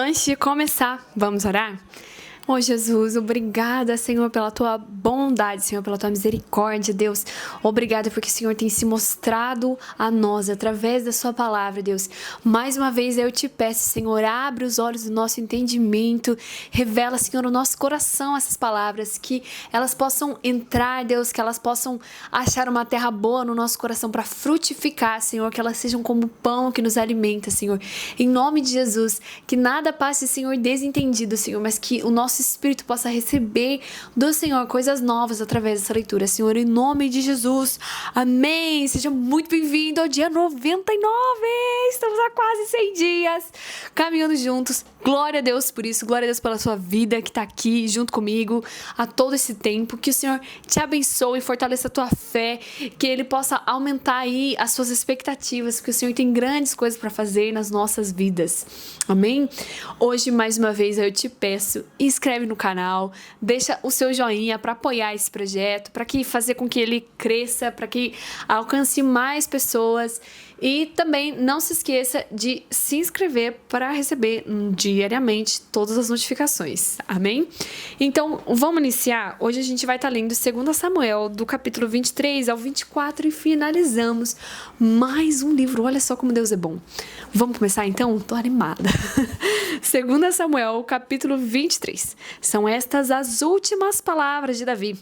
Antes de começar, vamos orar? Oh Jesus, obrigada, Senhor, pela Tua bondade, Senhor, pela Tua misericórdia, Deus. Obrigada porque o Senhor tem se mostrado a nós através da Sua palavra, Deus. Mais uma vez eu te peço, Senhor, abre os olhos do nosso entendimento, revela, Senhor, no nosso coração essas palavras, que elas possam entrar, Deus, que elas possam achar uma terra boa no nosso coração para frutificar, Senhor, que elas sejam como pão que nos alimenta, Senhor. Em nome de Jesus, que nada passe, Senhor, desentendido, Senhor, mas que o nosso Espírito possa receber do Senhor coisas novas através dessa leitura, Senhor, em nome de Jesus, amém. Seja muito bem-vindo ao dia 99, estamos há quase 100 dias caminhando juntos. Glória a Deus por isso, glória a Deus pela sua vida que está aqui junto comigo há todo esse tempo. Que o Senhor te abençoe e fortaleça a tua fé, que Ele possa aumentar aí as suas expectativas, porque o Senhor tem grandes coisas para fazer nas nossas vidas, amém? Hoje, mais uma vez, eu te peço, inscreve no canal, deixa o seu joinha para apoiar esse projeto, para que fazer com que ele cresça, para que alcance mais pessoas. E também não se esqueça de se inscrever para receber diariamente todas as notificações, amém? Então, vamos iniciar? Hoje a gente vai estar lendo 2 Samuel, do capítulo 23 ao 24 e finalizamos mais um livro. Olha só como Deus é bom. Vamos começar então? Tô animada. 2 Samuel, capítulo 23. São estas as últimas palavras de Davi.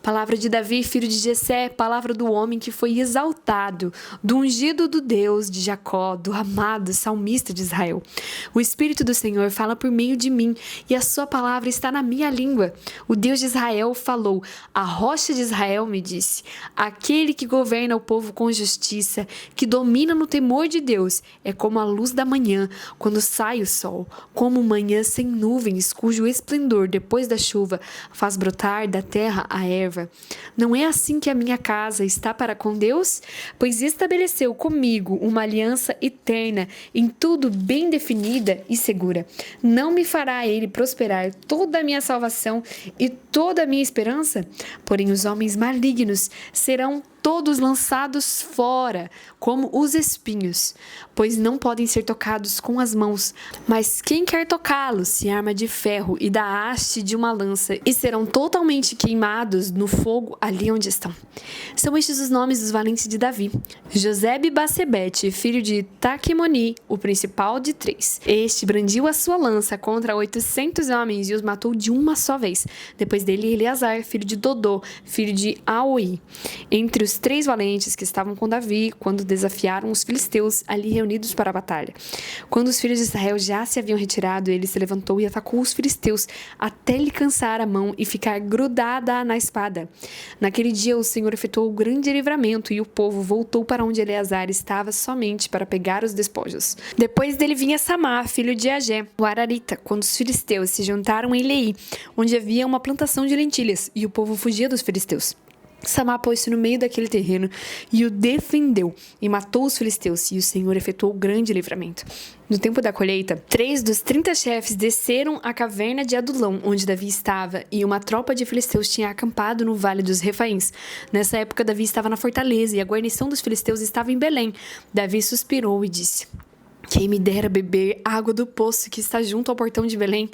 Palavra de Davi, filho de Jessé, palavra do homem que foi exaltado, do ungido do Deus de Jacó, do amado salmista de Israel. O Espírito do Senhor fala por meio de mim, e a sua palavra está na minha língua. O Deus de Israel falou, a rocha de Israel me disse, aquele que governa o povo com justiça, que domina no temor de Deus, é como a luz da manhã, quando sai o sol, como manhã sem nuvens, cujo esplendor, depois da chuva, faz brotar da terra a erva. Não é assim que a minha casa está para com Deus? Pois estabeleceu comigo uma aliança eterna, em tudo bem definida e segura. Não me fará ele prosperar toda a minha salvação e toda a minha esperança? Porém, os homens malignos serão todos lançados fora, como os espinhos, pois não podem ser tocados com as mãos. Mas quem quer tocá-los se arma de ferro e da haste de uma lança, e serão totalmente queimados no fogo ali onde estão. São estes os nomes dos valentes de Davi: Josebe-Basebete, filho de Taquemoni, o principal de 3. Este brandiu a sua lança contra 800 homens e os matou de uma só vez. Depois dele, Eleazar, filho de Dodô, filho de Aoi. Entre os 3 valentes que estavam com Davi quando desafiaram os filisteus ali reunidos para a batalha. Quando os filhos de Israel já se haviam retirado, ele se levantou e atacou os filisteus até lhe cansar a mão e ficar grudada na espada. Naquele dia o Senhor efetuou grande livramento e o povo voltou para onde Eleazar estava somente para pegar os despojos. Depois dele vinha Samá, filho de Agé, o Ararita, quando os filisteus se juntaram em Lei, onde havia uma plantação de lentilhas, e o povo fugia dos filisteus. Samá pôs-se no meio daquele terreno e o defendeu e matou os filisteus, e o Senhor efetuou grande livramento. No tempo da colheita, 3 dos 30 chefes desceram à caverna de Adulão, onde Davi estava, e uma tropa de filisteus tinha acampado no Vale dos Refaíns. Nessa época, Davi estava na fortaleza e a guarnição dos filisteus estava em Belém. Davi suspirou e disse: quem me dera beber água do poço que está junto ao portão de Belém.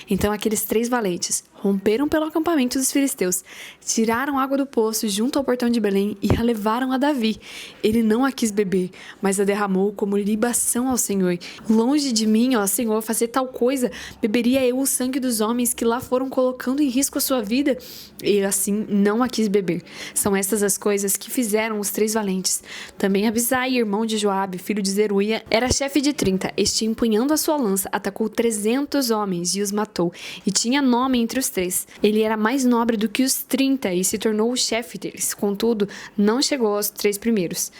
Então aqueles 3 valentes romperam pelo acampamento dos filisteus, tiraram água do poço junto ao portão de Belém e a levaram a Davi. Ele não a quis beber, mas a derramou como libação ao Senhor. Longe de mim, ó Senhor, fazer tal coisa, beberia eu o sangue dos homens que lá foram colocando em risco a sua vida? E assim não a quis beber. São estas as coisas que fizeram os 3 valentes. Também Abisai, irmão de Joabe, filho de Zeruia, era chefe de 30. Este, empunhando a sua lança, atacou 300 homens e os matou, e tinha nome entre os 3. Ele era mais nobre do que os 30 e se tornou o chefe deles. Contudo, não chegou aos 3 primeiros.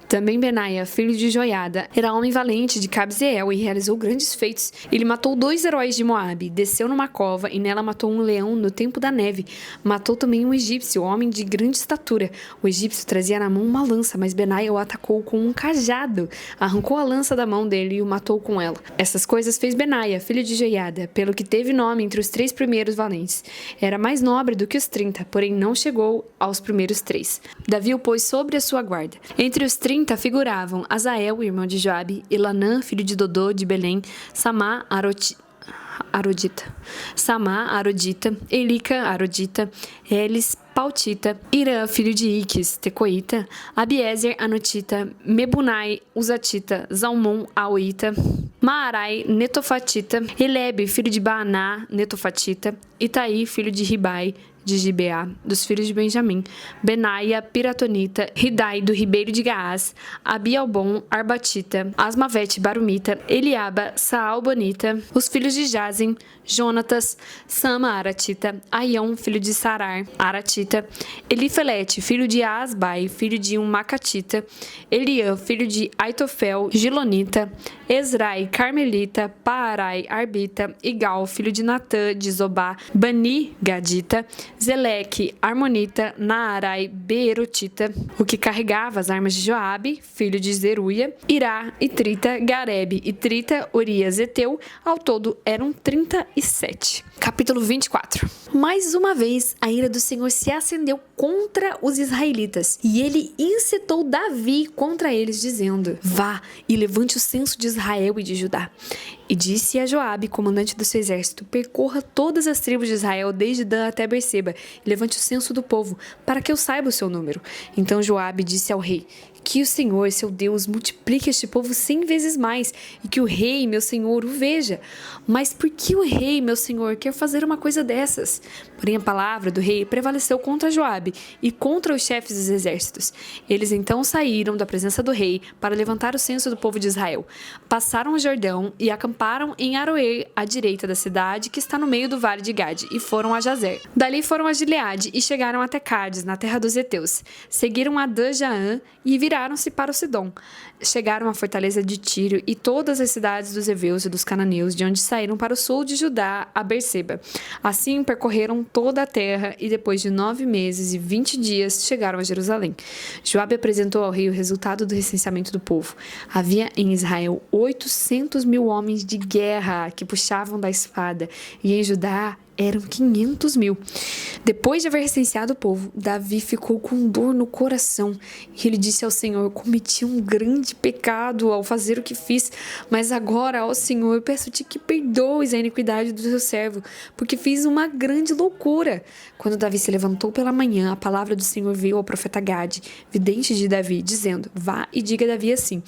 Também Benaia, filho de Joiada, era homem valente de Cabzeel e realizou grandes feitos. Ele matou 2 heróis de Moabe, desceu numa cova e nela matou um leão no tempo da neve. Matou também um egípcio, homem de grande estatura. O egípcio trazia na mão uma lança, mas Benaia o atacou com um cajado. Arrancou a lança da mão dele e o matou com ela. Essas coisas fez Benaia, filho de Joiada, pelo que teve nome entre os 3 primeiros valentes. Era mais nobre do que os 30, porém não chegou aos primeiros 3. Davi o pôs sobre a sua guarda. Entre os 30 30 figuravam Azael, irmão de Joabe, Elanã, filho de Dodô, de Belém, Samá, Arodita, Elica, Arodita, Elis, Pautita, Irã, filho de Iques, Tecoíta, Abiezer, Anotita, Mebunai, Uzatita, Zalmon, Aoita, Maarai, Netofatita, Elebe, filho de Baaná, Netofatita, Itaí, filho de Ribai, de Gibeá, dos filhos de Benjamim, Benaia, Piratonita, Ridai, do ribeiro de Gaás, Abialbon, Arbatita, Asmavete, Barumita, Eliaba, Saalbonita, os filhos de Jazem, Jonatas, Sama, Aratita, Aião, filho de Sarar, Aratita, Elifelete, filho de Asbai, filho de Macatita, Eliã, filho de Aitofel, Gilonita, Ezrai, Carmelita, Paarai, Arbita, Igal, filho de Natã, de Zobá, Bani, Gadita, Zeleque, Armonita, Naarai, Beerotita, o que carregava as armas de Joabe, filho de Zeruia, Irá, Itrita, Garebe, Itrita, Urias, Eteu, ao todo eram 37. Capítulo 24. Mais uma vez, a ira do Senhor se acendeu contra os israelitas, e ele incitou Davi contra eles, dizendo: Vá e levante o censo de Israel e de Judá. E disse a Joabe, comandante do seu exército: Percorra todas as tribos de Israel, desde Dan até Berseba, e levante o censo do povo, para que eu saiba o seu número. Então Joabe disse ao rei: Que o Senhor, seu Deus, multiplique este povo 100 vezes mais, e que o rei, meu senhor, o veja. Mas por que o rei, meu senhor, quer fazer uma coisa dessas? Porém a palavra do rei prevaleceu contra Joabe e contra os chefes dos exércitos. Eles então saíram da presença do rei para levantar o censo do povo de Israel. Passaram o Jordão e acamparam em Aroer, à direita da cidade, que está no meio do vale de Gade, e foram a Jazer. Dali foram a Gileade e chegaram até Cádiz, na terra dos heteus. Seguiram a Dan-Jaã e viraram-se para o Sidom. Chegaram à fortaleza de Tiro e todas as cidades dos heveus e dos cananeus, de onde saíram para o sul de Judá, a Berseba. Assim percorreram toda a terra e depois de 9 meses e 20 dias chegaram a Jerusalém. Joabe apresentou ao rei o resultado do recenseamento do povo. Havia em Israel 800.000 homens de guerra que puxavam da espada, e em Judá eram 500.000. Depois de haver recenseado o povo, Davi ficou com dor no coração. E ele disse ao Senhor: Cometi um grande pecado ao fazer o que fiz, mas agora, ó Senhor, peço-te que perdoes a iniquidade do teu servo, porque fiz uma grande loucura. Quando Davi se levantou pela manhã, a palavra do Senhor veio ao profeta Gade, vidente de Davi, dizendo: Vá e diga a Davi assim: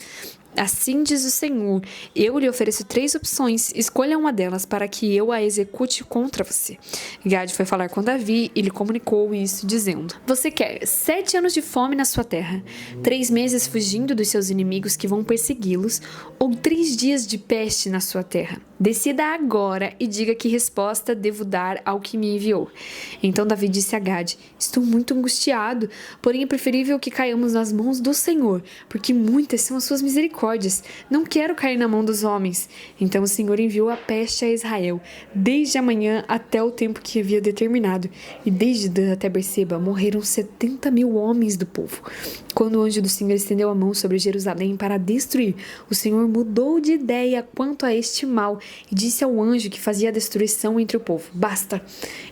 Assim diz o Senhor, eu lhe ofereço 3 opções, escolha uma delas para que eu a execute contra você. Gade foi falar com Davi e lhe comunicou isso, dizendo: Você quer 7 anos de fome na sua terra, 3 meses fugindo dos seus inimigos que vão persegui-los, ou 3 dias de peste na sua terra? Decida agora e diga que resposta devo dar ao que me enviou. Então Davi disse a Gade: Estou muito angustiado, porém é preferível que caiamos nas mãos do Senhor, porque muitas são as suas misericórdias. Não quero cair na mão dos homens. Então o Senhor enviou a peste a Israel, desde a manhã até o tempo que havia determinado, e desde Dan até Berseba morreram 70.000 homens do povo. Quando o anjo do Senhor estendeu a mão sobre Jerusalém para destruir, o Senhor mudou de ideia quanto a este mal e disse ao anjo que fazia a destruição entre o povo: Basta,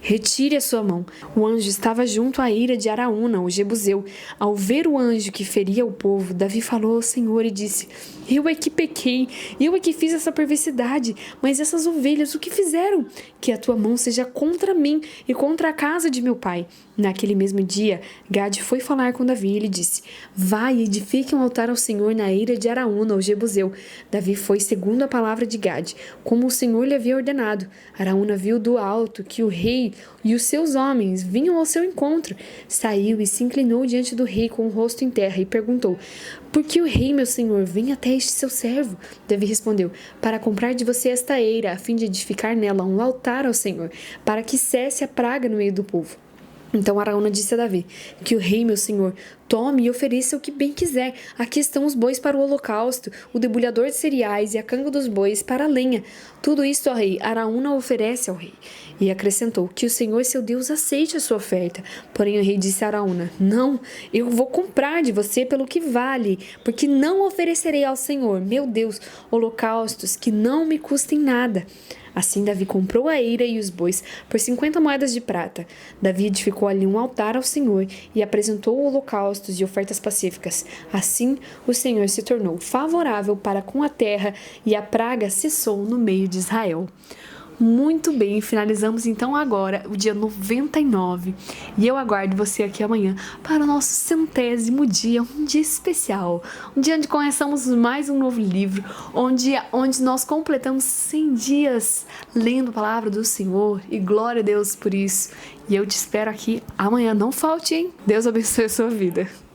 retire a sua mão. O anjo estava junto à ira de Araúna, o jebuseu. Ao ver o anjo que feria o povo, Davi falou ao Senhor e disse: Eu é que pequei, eu é que fiz essa perversidade, mas essas ovelhas o que fizeram? Que a tua mão seja contra mim e contra a casa de meu pai. Naquele mesmo dia, Gade foi falar com Davi e lhe disse: Vai e edifique um altar ao Senhor na ira de Araúna, o jebuseu. Davi foi segundo a palavra de Gade, como o Senhor lhe havia ordenado. Araúna viu do alto que o rei e os seus homens vinham ao seu encontro. Saiu e se inclinou diante do rei com o rosto em terra e perguntou: Por que o rei, meu senhor, vem até este seu servo? Davi respondeu: Para comprar de você esta eira, a fim de edificar nela um altar ao Senhor, para que cesse a praga no meio do povo. Então Araúna disse a Davi: Que o rei, meu senhor, tome e ofereça o que bem quiser. Aqui estão os bois para o holocausto, o debulhador de cereais e a canga dos bois para a lenha. Tudo isto, ó rei, Araúna oferece ao rei. E acrescentou: Que o Senhor, seu Deus, aceite a sua oferta. Porém o rei disse a Araúna: Não, eu vou comprar de você pelo que vale, porque não oferecerei ao Senhor, meu Deus, holocaustos que não me custem nada. Assim Davi comprou a eira e os bois por 50 moedas de prata. Davi edificou ali um altar ao Senhor e apresentou o holocausto holocaustos e ofertas pacíficas. Assim, o Senhor se tornou favorável para com a terra e a praga cessou no meio de Israel. Muito bem, finalizamos então agora o dia 99 e eu aguardo você aqui amanhã para o nosso 100º dia, um dia especial, um dia onde começamos mais um novo livro, onde nós completamos 100 dias lendo a palavra do Senhor e glória a Deus por isso. E eu te espero aqui amanhã, não falte, hein? Deus abençoe a sua vida.